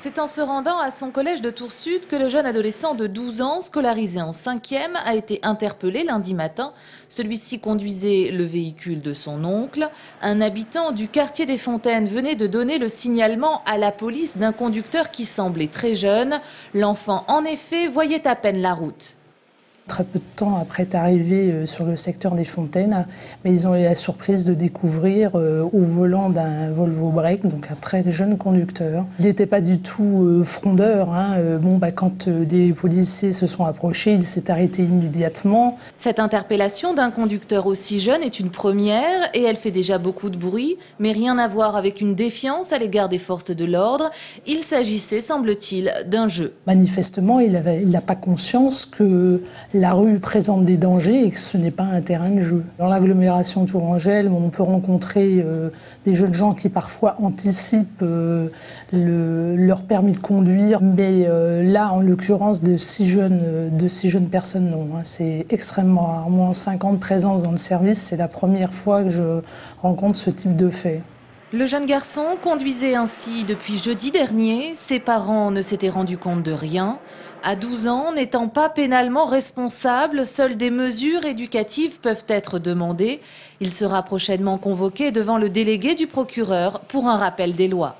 C'est en se rendant à son collège de Tours-Sud que le jeune adolescent de 12 ans, scolarisé en 5e, a été interpellé lundi matin. Celui-ci conduisait le véhicule de son oncle. Un habitant du quartier des Fontaines venait de donner le signalement à la police d'un conducteur qui semblait très jeune. L'enfant, en effet, voyait à peine la route. Très peu de temps après être arrivé sur le secteur des Fontaines, mais ils ont eu la surprise de découvrir au volant d'un Volvo Break, donc un très jeune conducteur. Il n'était pas du tout frondeur. Quand les policiers se sont approchés, il s'est arrêté immédiatement. Cette interpellation d'un conducteur aussi jeune est une première et elle fait déjà beaucoup de bruit, mais rien à voir avec une défiance à l'égard des forces de l'ordre. Il s'agissait, semble-t-il, d'un jeu. Manifestement, il n'a pas conscience que la rue présente des dangers et que ce n'est pas un terrain de jeu. Dans l'agglomération tourangelle, on peut rencontrer des jeunes gens qui parfois anticipent leur permis de conduire, mais là, en l'occurrence, de si jeunes personnes, non. C'est extrêmement rare. Moi, en 5 ans de présence dans le service, c'est la première fois que je rencontre ce type de fait. Le jeune garçon conduisait ainsi depuis jeudi dernier. Ses parents ne s'étaient rendus compte de rien. À 12 ans, n'étant pas pénalement responsable, seules des mesures éducatives peuvent être demandées. Il sera prochainement convoqué devant le délégué du procureur pour un rappel des lois.